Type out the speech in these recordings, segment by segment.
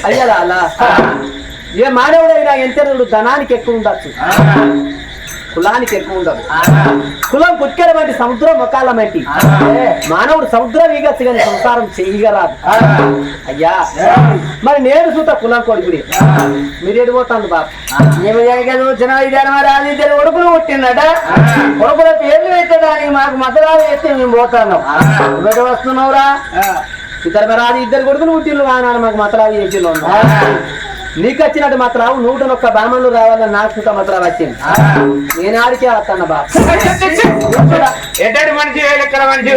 అయ్యలా అలా ఏ మానవుడైనా ఎంతనుడు ధనానికి ఎక్కువ ఉండొచ్చు, కులానికి ఎక్కువ ఉండదు. కులం కుక్కెర వంటి సముద్రం మొక్కాల వంటి మానవుడు సముద్రం ఈగచ్చు కానీ సంసారం చేయగరాదు. అయ్యా మరి నేను చూత కులం కొడుకుడి మీరు ఎడిపోతాను బాబు. రాజు కొడుకులు పుట్టిందట, కొడుకుల పేర్లు పెట్టడానికి మాకు మతరాలు ఎత్తి మేము పోతాను. వస్తున్నావురా ఇద్దరు ఇద్దరు కొడుకులు పుట్టిల్లు కానాలి మాకు మతరాలు చేసిళ్ళు. నీకు వచ్చినట్టు మాత్రం 101 బ్రాహ్మణులు రావాలని నాకు చూత మాత్రం వచ్చింది. నేను ఆడికే వస్తాను బాబు. ఎట్టడి మనిషి ఎక్కడ మనిషి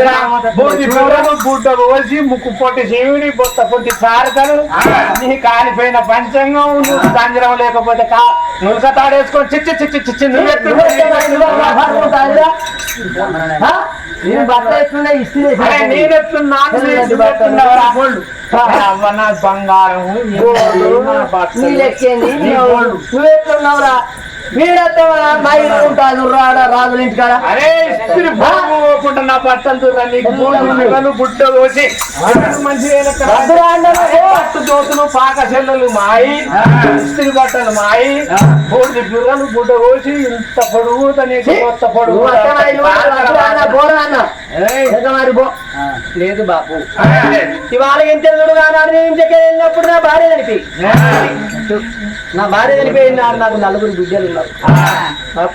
బుట్ట కోసి ముక్కు పొట్టి శివుని బొత్త పొట్టి సారతలు నీ కాలిపోయిన పంచంగం నువ్వు తంజరం లేకపోతే నువ్వు తాడేసుకొని చిచ్చి చిచ్చి చిచ్చి నేను బట్ట ఎట్లున్నా ఇస్త్రీ బంగారం నువ్వెట్లున్నావురా? వీడతో మా ఇల్లు ఉంటాను రాజుల ఇంటికాడ. అరే ఇస్త్రీ నా బట్టలు బుట్ట కోసి పట్టు దోతులు పాక చెల్లెలు మాయి, ఇస్త్రీ బట్టలు మాయి, బోర్డు బుర్రలు బుట్ట కోసి ఇంత పొడుగు కొత్త పొడుగు లేదు బాబు. ఇవాళ ఎంత వెళ్ళినప్పుడు నా భార్య చనిపోయి చనిపోయినాడు. నాకు 4 బిడ్డలు ఉన్నారు.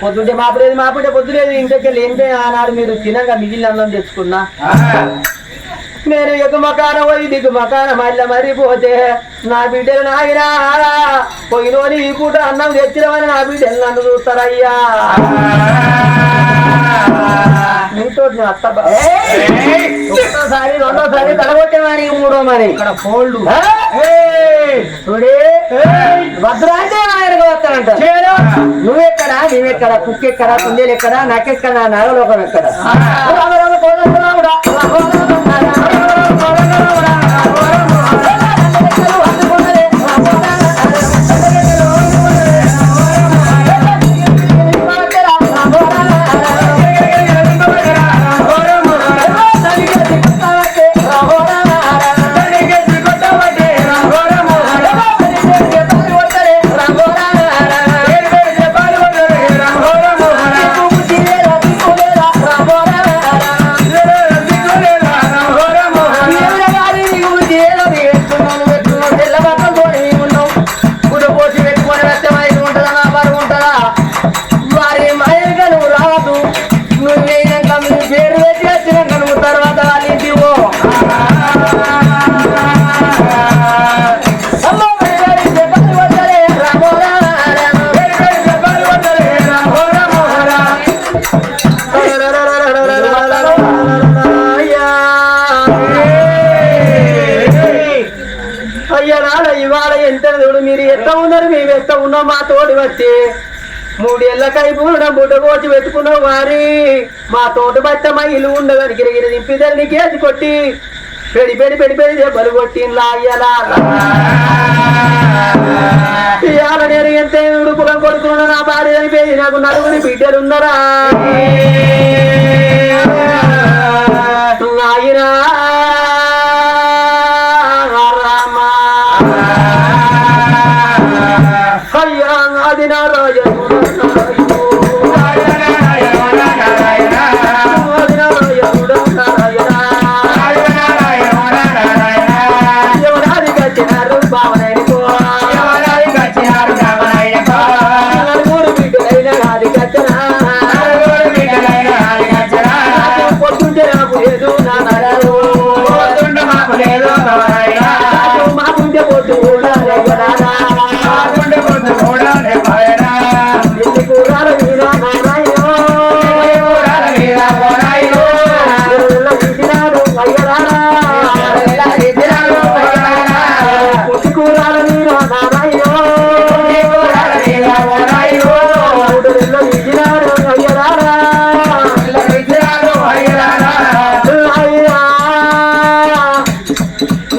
పొద్దుంటే మాపలేదు, మాపుంటే పొద్దులేదు. ఇంటికెళ్ళి ఏంటే ఆనాడు మీరు తినగా మిగిలిన అన్నం తెచ్చుకున్నా. నేను ఎగు మకాన పోయి దిగు మకాన మళ్ళీ మరిపోతే నా బిడ్డలు నాగినా పోయినోని ఈ పూట అన్నం తెచ్చినవని నా బిడ్డలు నన్ను చూస్తారయ్యా. నీతో ఒక్కసారి రెండోసారి తలగొట్టేవాని మూడో మరి ఇక్కడ ఫోల్డ్ భద్రాంటే ఆయనకు వస్తానంట. నువ్వెక్కడా నీవెక్కడా కుక్కెక్కడా కుందేలు ఎక్కడా నాకెక్కడా నాగలోకం ఎక్కడా? ఇవాళ ఎంత మీరు ఎట్లా ఉన్నారు, మేము ఎట్లా ఉన్నాం. మా తోటి వచ్చి 3 ఏళ్ళ కైపూడ బుడ్డ కోసి పెట్టుకున్నావు వారి మా తోట బట్ట మా ఇల్లు ఉండదని గిరిగిరి దింపిదని కేసి కొట్టి పెడి పెడి పెడి పెడి దెబ్బలు కొట్టిలా. ఇవాళ నేను ఎంత ఉడుపులం కొడుకున్నా నా భార్య చనిపోయి నాకు 4 బిడ్డలు ఉన్నారా. నాయనా అది నారాయణ ఎవరాది కచ్చినారు భావనైనకో 4 బిడ్డలైన అది కచ్చనా పొద్దుంటే నాకు లేదు నారాయణ మాకుంటే పొద్దు కూడా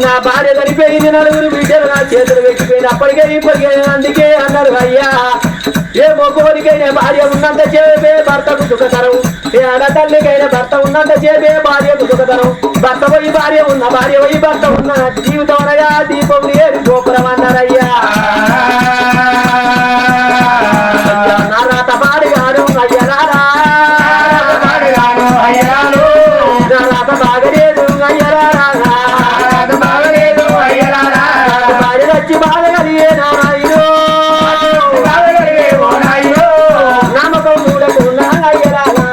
నా భార్య చనిపోయింది, 4 బిడ్డలు నా చేతులు పెట్టిపోయింది. అప్పటికే ఇప్పటికే అందుకే అన్నారు అయ్యా, ఏ మొగ్గోడికైనా భార్య ఉన్నంత చేపే భర్తకు సుఖతరం, తల్లికైన భర్త ఉన్నంత చేపే భార్యకు సుఖతరం భర్త పోయి భార్య ఉన్న భార్య పోయి భర్త ఉన్న జీవితం అనగా దీపం లేని గోపురం అన్నారయ్యా నా రాత పాడిగాను అయ్యరారా నా రాత బాగలేదు అయ్యరారా భార్య వచ్చి బాధగలిగే నారాయణ నమ్మకం చూడకుండా అయ్యరారా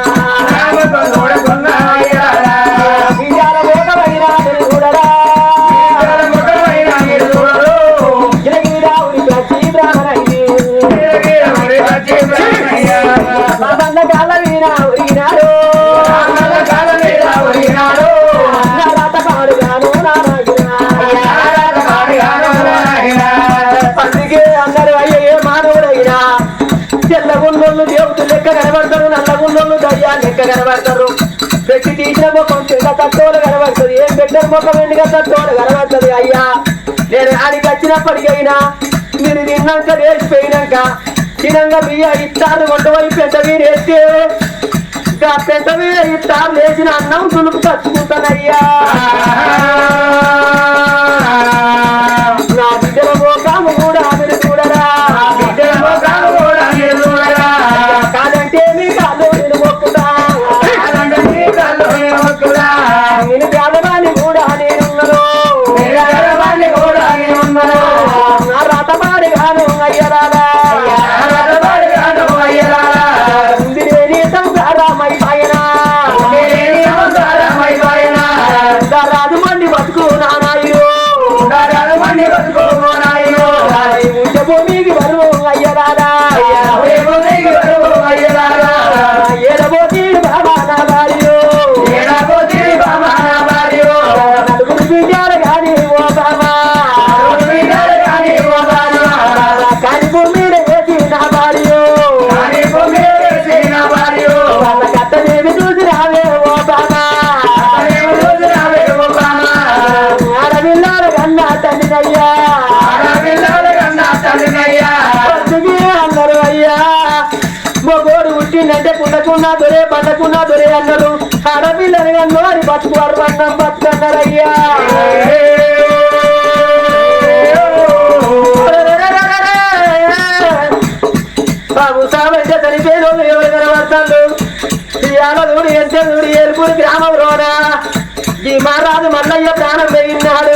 తెల్లగుండోళ్ళు దేవుడు లెక్క కనబడతారు నల్లగుండోళ్ళు దయ్యా లెక్క కనబడతారు పెట్టి తీసిన ముఖం కింద తట్టోలు కనబడుతుంది ఏం పెట్టిన ముఖం ఎండుగా తట్టోలు కనబడుతుంది అయ్యా నేను ఆడికి వచ్చినప్పటికైనా మీరు తిన్నాక లేచిపోయినాక తినంగా బియ్య ఇస్తారు వంటవై పెద్ద మీరు వేస్తే పెద్ద మీద ఇస్తారు లేచిన అన్నం తులుపు తచ్చుకుంటానయ్యా నా బిడ్డల మోకాము కూడా మీరు చూడరా కాదంటే మీ కాదు నేను మొక్కుతా నేను పేదవాణ్ణి కూడా నేనున్నాను నా రాతపాడి గాను అయ్యరారా రాజు మండి బతుకు నానాయో భూమికి బరువు అయ్యరారా ఏడబోతీడు బాబా నా భార్యో నలుగురు బిడ్డలు కానీ ఓ బాబా కాని భూమి వేసి నా భార్యో వాళ్ళ కట్టనేమి చూసి రావే ఓ బాబా ఆడపిల్లల కన్నా తండ్రినయ్యా అన్నారు అయ్యా మొగోడు పుట్టిందంటే పుట్టకున్నా దొరే పండకున్నా దొరే అన్నాడు ఆడపిల్లని కన్నా అని బతుకు అర్వన్నం బతుకన్నారయ్యా బాబు సామంటే చనిపోయిన ఎవరు కనబడతాడు దూడి ఎంత దూడి ఏలుపూరి గ్రామంలోనా ఈ మహారాజు మల్లయ్య ప్రాణం వేయినాడు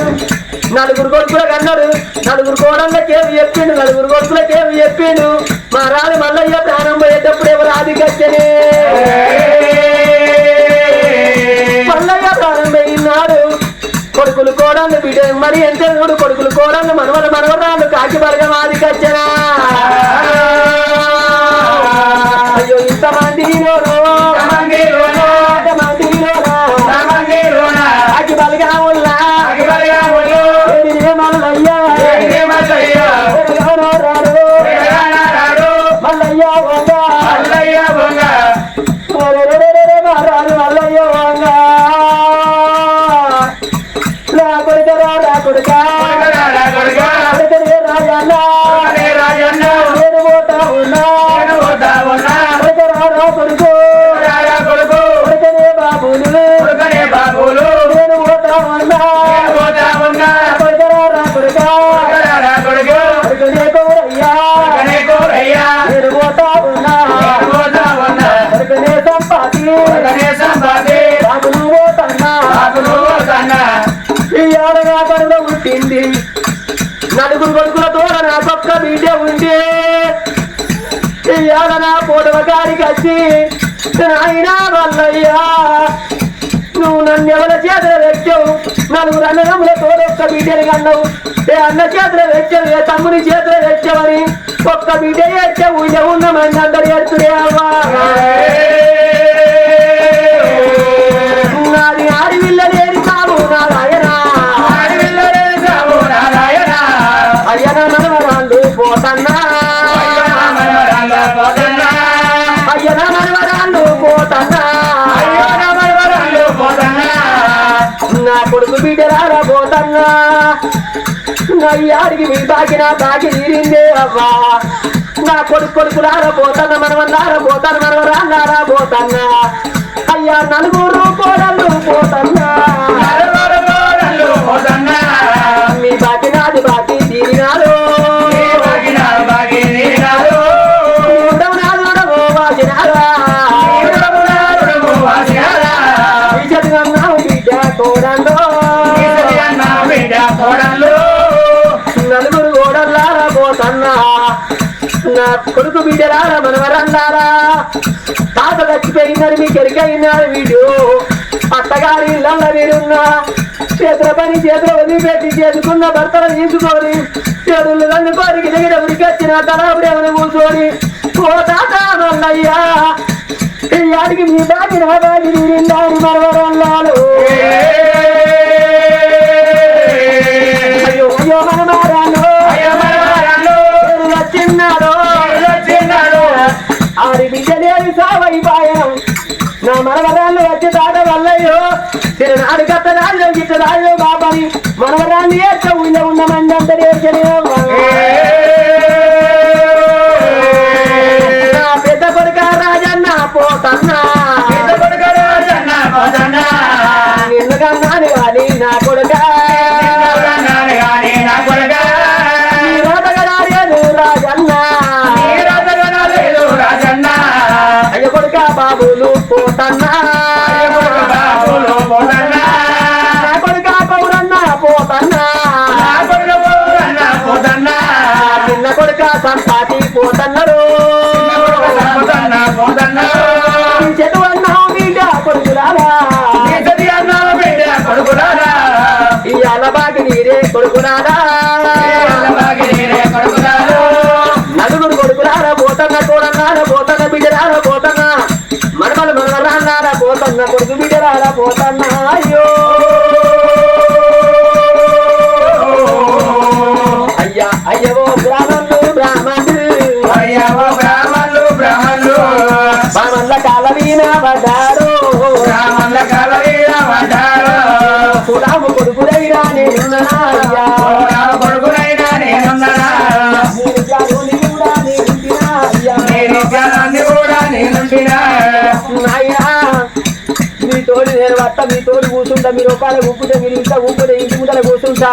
నలుగురు కొడుకులకు అన్నాడు నలుగురు కోడళ్ళకేమి చెప్పిండు నలుగురు కొడుకులకేమి చెప్పిండు మహారాజు మల్లయ్య ప్రాణం పోయేటప్పుడు ఎవరు ఆదికచ్చనే మల్లయ్య ప్రాణం వేయినాడు కొడుకులు కోడళ్ళు బిడ్డ మరి ఎంత చూడు కొడుకులు కోడళ్ళు మనవరాళ్ళు కాకి బలగం ఆదికచ్చనా అయ్యో ఇంతమంది కాకి బలగా ఉన్నా పుట్టింది నలుగురు కొడుకులతో నాకొక్క బిడ్డ ఉంది ఇవాళ నా పోటవ గారికి వచ్చి అయినా వల్లయ్యా నువ్వు నన్ను ఎవరి చేతులు పెట్టావు నలుగురు అన్నదమ్ములతో ఒక్క బిడ్డని కన్నావు ఏ అన్న చేతులు పెట్టావు ఏ తమ్ముని చేతులు పెట్టావని ఒక్క బిడ్డ ఏడ్చావు ఉన్నామని అందరు ఎడుతురే అవ్వా నాది ఆడివిల్ల లేని సాగు నారాయణ అయ్యన మనవరాళ్ళు పోతన్నా అయ్యన మనవరాళ్ళు పోతన్నా నా కొడుకు బిడ్డరారా పోతన్నా అయ్యాడికి మీ బాకి తీరిందే అవ్వా నా కొడుకులారా పోతన్నా మనవల్లారా పోతాను మనవరాళ్ళారా పోతన్నా అయ్యా నలుగురు కోడళ్ళు పోతన్నా మీ బాకి నాది బాకి తీరినారు నలుగురు కోడల్లారా పోతన్నా నా కొడుకు బిడ్డలారా మనవరన్నారా తాత చచ్చిపోయినారు మీకు ఎరికైనారు వీడు అత్తగారి ఇళ్ళ మీరున్నా చేతుల పని చేతుల వదిలిపెట్టి చేసుకున్న భర్తలు తీసుకొని చేతులు నన్ను కోరికి దగ్గర ఉరికొచ్చిన తలపుడేమని కూర్చొని ఓ తాత మల్లయ్యా ఈ ఆడికి మీ బాకి నా బాకి తీరిందాని మనవరన్నాడు అయ్యో అయ్యో మనమారాను వచ్చిన్నాడు ఆడి బిడ్డలేని సావైపాయనం నా మనవరాళ్ళు వచ్చి తాత వల్లయ్యో తిరునాడు కట్ట రాజు గిట్ట రాజు బాబాని మనవరాన్ని ఏడ్చ ఊళ్ళో ఉన్న మంది అందరూ నా పెద్ద కొడుక రాజన్న పోతన్నా నిన్నుకన్నాను కానీ నా కొడుక రాజన్న అయ్య కొడుక బాబులు పోతన్నా నా కొడుక పౌరన్న పోతన్నా చిన్న కొడుక సంపాతి పోతన్నారు చెడు అన్నావు బిడ్డ కొడుకురాలా ఈ అలబాగి నీరే కొడుకురాలా నలుగురు కొడుకురారా పోతన్నా చూడన్నారా పోతన్న బిడ్డరారా పోతన్నా మనమలు మనవరాన్నారా పోతన్న కొడుకు బిడ్డరారా పోతన్నా అయ్యో అయ్యా అయ్యవో బ్రాహ్మణులు బ్రాహ్మణుల కాలవీన పడ్డారు సురాము కొడుకులైనా నేనున్నా అయ్యా మీ తోడు నేను వస్తా మీ తోడు కూర్చుంటా మీరు రూపాయలు ఊపుతే మీరు ఇంత ఊపుతే ఇంటి ముందర కూర్చుంటా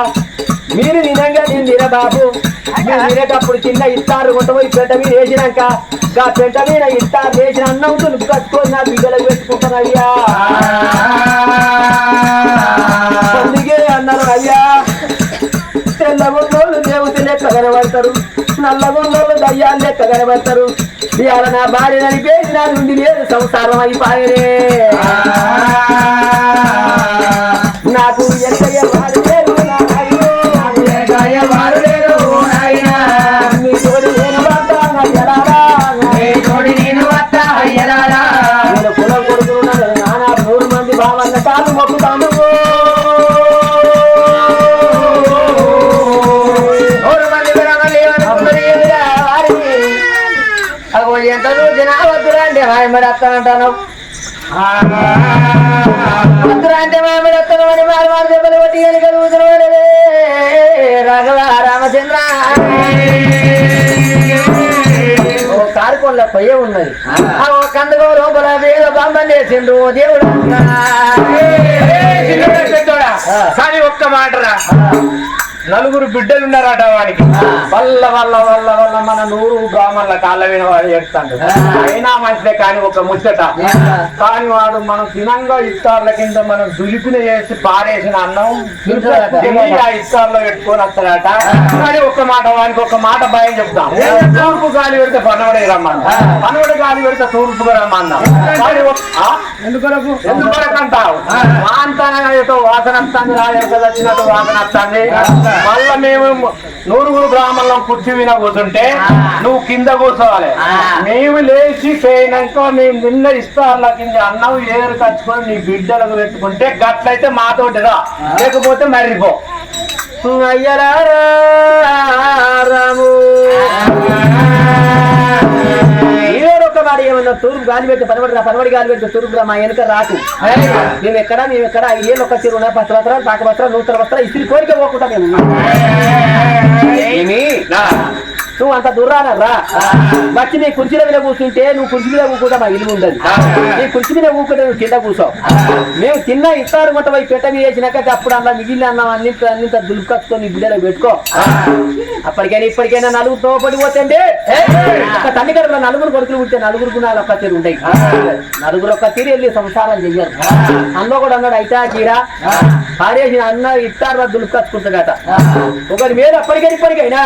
మీరు తినంగా నేను తిన బాబు మీరు తినేటప్పుడు చిన్న ఇస్తారు కొంతపోయి పెంట మీద వేసినాక ఆ పెంట మీద ఇస్తారు వేసిన అన్నం తులుపు కట్టుకొని నా బిడ్డలకు పెట్టుకుంటాను అయ్యా అందుకే అన్నారు అయ్యా తెల్లగొండోళ్ళు దేవత లెక్క కనబడతారు నల్లగొండోళ్ళు దయ్యాలు లెక్క కనబడతారు ఇవాళ నా భార్య నడిపేసి నా నుండి లేదు సంసారం అయిపోయనే నాకు ఎంతయ్య వాడు లేదు మీ తోడి నేను నేను కులం కొడుకున్నాను నానా 3 మంది బావన్న కాలు మొక్కుతాను ఎంత చూసినా వద్దురా అంటే మాయమడి వస్తానంటాను వద్దురా అంటే మాయమడి వస్తాను అని మారి మారి దెబ్బలు కొట్టి కలుగుతున్నాడు రాఘవ రామచంద్ర ఓ కారుకోళ్ళ పొయ్య ఉన్నది ఓ కందుకో లోపల వేద బాంబం చేసిండు దేవుడు కానీ ఒక్క మాటరా నలుగురు బిడ్డలున్నారట వాడికి వల్ల వల్ల వల్ల వల్ల మన 100 బ్రాహ్మణుల కాళ్ళ మీద వాడు ఏడుస్తాడు అయినా మంచిదే కానీ ఒక ముచ్చట కానీ వాడు మనం తినంగా ఇస్తార్ల కింద మనం దులిపిన చేసి పారేసిన అన్నం ఆ ఇస్తార్లో పెట్టుకొని వస్తాడట కానీ ఒక్క మాట వానికి ఒక మాట భయం చెప్తాం తూర్పు గాలి పెడితే పనవడే రమ్మన్నా పనవడి గాలి పెడితే తూర్పుగా రమ్మన్నా కానీ ఎందుకొరకు అంటావు వాంతనతో వాసన వస్తుంది రాజు వచ్చినట్టు వాసన వస్తుంది మళ్ళా మేము 100 బ్రాహ్మణులం కుర్చీ మీద కూర్చుంటే నువ్వు కింద కూర్చోవాలి మేము లేచి పోయినాక మేము నిన్న ఇస్తార్ల కింద అన్నం ఏరు కచ్చుకొని నీ బిడ్డలకు పెట్టుకుంటే గట్లయితే మాతోటి రా లేకపోతే మర్రిపో అయ్యరాము ఒక వాడు ఏమన్నా తూర్పు గాలి పెడితే పనవడి గాలి పెడితే తూర్పు మా వెనుక రాకు మేము ఎక్కడ 5 ఏళ్ళు ఒక చెరువు 10 వస్త్రాలు పాక వస్త్రాలు 100 వస్త్రాలు ఇస్త్రీ కోరిక పోకుండా మేము నువ్వు అంత దూరానరా వచ్చి నీ కుర్చీల మీద కూర్చుంటే నువ్వు కుర్చీ మీద కూకుంటా మా ఇల్లు ఉండదు నీ కుర్చీ మీద కూకుంటే నువ్వు కింద కూర్చోవు మేము తిన్నా ఇస్తారు మొట్ట పోయి పెట్ట మీద వేసినాక అప్పుడు అలా మిగిలిన అన్నం అన్నింత దులుపుకచ్చుకొని నీ బిడ్డలో పెట్టుకో అప్పటికైనా ఇప్పటికైనా నలుగురుతో పడిపోతే ఒక తల్లి కడుపులో నలుగురు కొడుకులు ఉంటే నలుగురు గుణాలు ఒక్క తీరు ఉంటాయి నలుగురు ఒక్క తీరు వెళ్ళి సంసారం చెయ్యరు అందులో కూడా అన్నాడు అయితే కీరా పారేసిన అన్న ఇస్తారు దులుపుకచ్చుకుంటాడట ఒకరి మేలు అప్పటికైనా ఇప్పటికైనా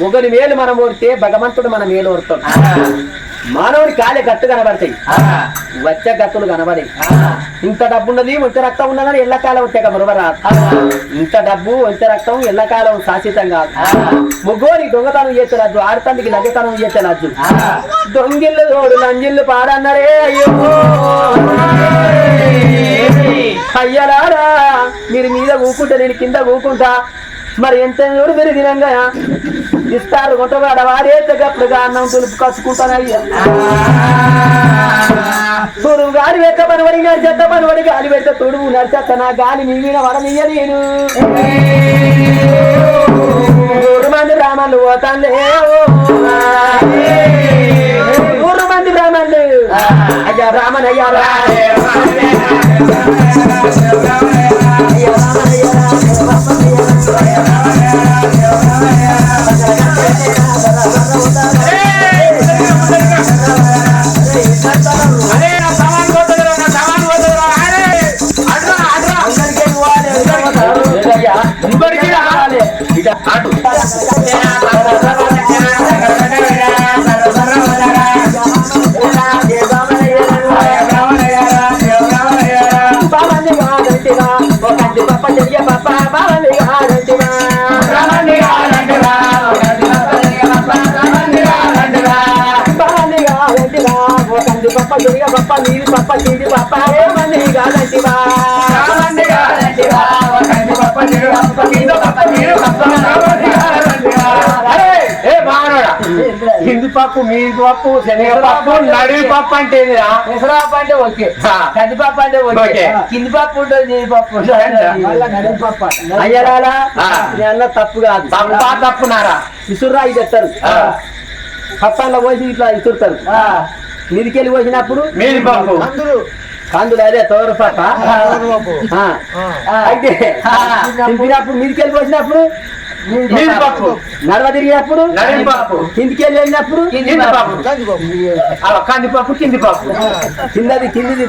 ఒకరి మేలు మనం ఓడితే భగవంతుడు మన మేలు ఓడుతాడు మానవుని కాలే గట్టు కనబడతాయి వచ్చే గట్టులు కనబడాయి ఇంత డబ్బు ఉన్నది వంచ రక్తం ఉన్నదని ఎల్లకాలం వచ్చాక మరొకరా ఇంత డబ్బు వంచ రక్తం ఎల్లకాలం శాశ్వతం కాదు ముగ్గురి దొంగతనం చేసేరాజు ఆడతానికి లగ్గతనం చేసేరాజు దొంగిళ్ళు తోడు లంజిళ్ళు పాడన్నారే అయ్యో అయ్యలారా మీరు మీద ఊకుంటా నేను కింద ఊకుంటా మరి ఎంత చూడు మీరు తినంగా ఇస్తారు కొట్టవాడ వారేటప్పుడు అన్నం తులుపు కచ్చుకుంటానయ్యా తుడువు గాలి వెక్క పనివడి నడిచేత పనివడి గాలి పెట్ట తుడువు నడిచేత నా గాలి మీ మీద వడనియ్య నేను 100 మంది బ్రాహ్మణులు పోతానులే 100 మంది బ్రాహ్మణులు అయ్యా బ్రాహ్మణ అయ్యా పప్ప జరిగా పప్ప నీరు పప్ప చీటి పప్ప ఏమని కాదంటివా కింది పప్పు మీది పప్పు శనగపప్పు నడివి పప్పు అంటే పెసరపప్పు అంటే ఓకే కందిపప్పు అంటే ఓకే కింది పప్పు ఉంటుంది నీది పప్పు అయ్యరాలా అన్న తప్పు కాదు తప్పునారా ఇసుర్రా ఇది ఎత్తారు పప్పంలో పోసి ఇట్లా ఇసురుతారు మీదికెళ్ళి పోసినప్పుడు మీది పప్పు కందులు అదే తోరు పప్ప అయితే తింపినప్పుడు మీదికెళ్ళి పోసినప్పుడు నడవ తిరిగినప్పుడు కిందికెళ్ళి వెళ్ళినప్పుడు కందిపప్పు కింది పప్పు కిందది కిందిది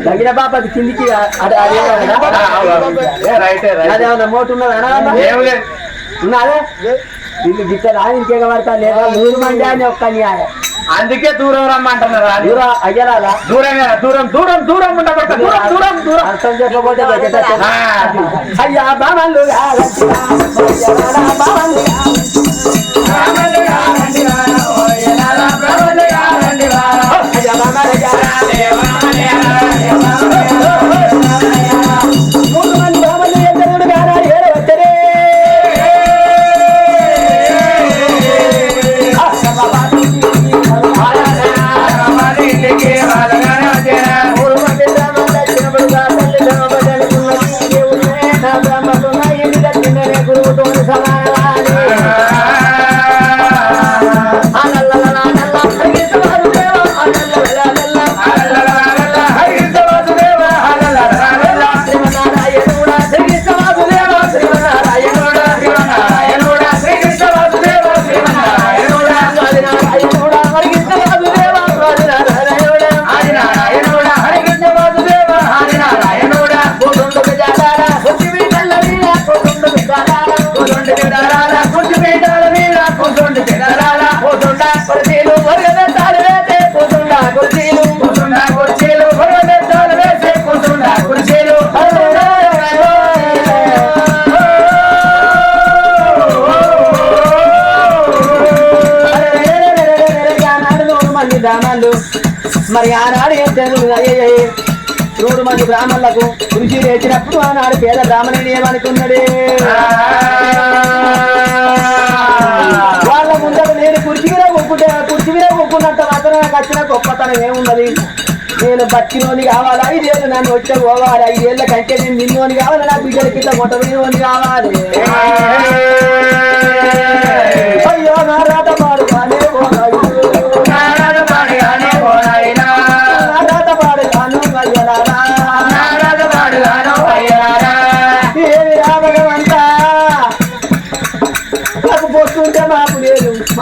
తగిన పాప అది కిందికి అదేమన్నా మోటు ఉన్నదా ఉన్నదే ఇల్లు గిట్టదా ఇంకేక పడతా లేదా 100 మంది అని ఒక్క న్యాయం అందుకే దూరం రమ్మంటున్నారా దూరం అయ్యరాలా దూరం దూరం దూరం దూరం ఉండబట్ట దూరం దూరం దూరం అర్థం చెప్పకపోతే అయ్యా బామల్లు మరి ఆనాడు ఏం తెలుగు అయ్యే 100 మంది బ్రాహ్మణులకు కృషి లేచినప్పుడు ఆనాడు పేద బ్రాహ్మణుని ఏమనుకున్నాడే వాళ్ళ ముందర నేను కుర్చీ మీద ఒప్పుకున్నంత మాత్రం నాకు వచ్చిన గొప్పతనం ఏమున్నది నేను బతికినోని కావాలి 5 ఏళ్ళు నన్ను వచ్చే పోవాలి 5 ఏళ్ళ కంటే నేను నిన్నోని కావాలి నా బిడ్డల కింద మొట్టమొదటి కావాలి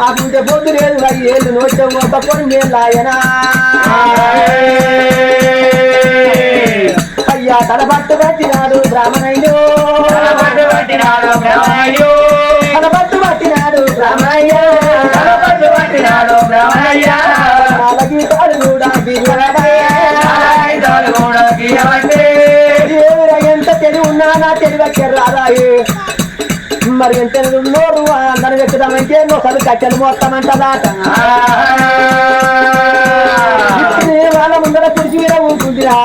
కాకుంటే పొద్దు లేదు 5 ఏళ్ళు నోటే పట్టుకొని నేను ఆయన అయ్యా తన పట్టు పట్టినాడు బ్రాహ్మణయ్యో తన పట్టు పట్టినాడు బ్రాహ్మణయ్య గీతాలు కూడా ఎంత తెలివి ఉన్నా నా తెలివి రాదాయి మరి ఎంత నోరు అందరు వెక్కుదామంటే ఒకసారి కట్టెలు మోస్తామంటదా వాళ్ళ ముందర కుడిచి మీద ఊరుకుంటురా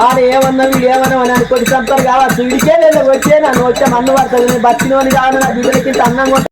ఆడ ఏమన్నా వీడు ఏమన్నా అని కొద్ది సంతలు కావచ్చు వీడికే నేను వచ్చే నన్ను వచ్చే మన్ను పడుతుంది బతినోని కావాలి నా బిడ్డలకి అన్నం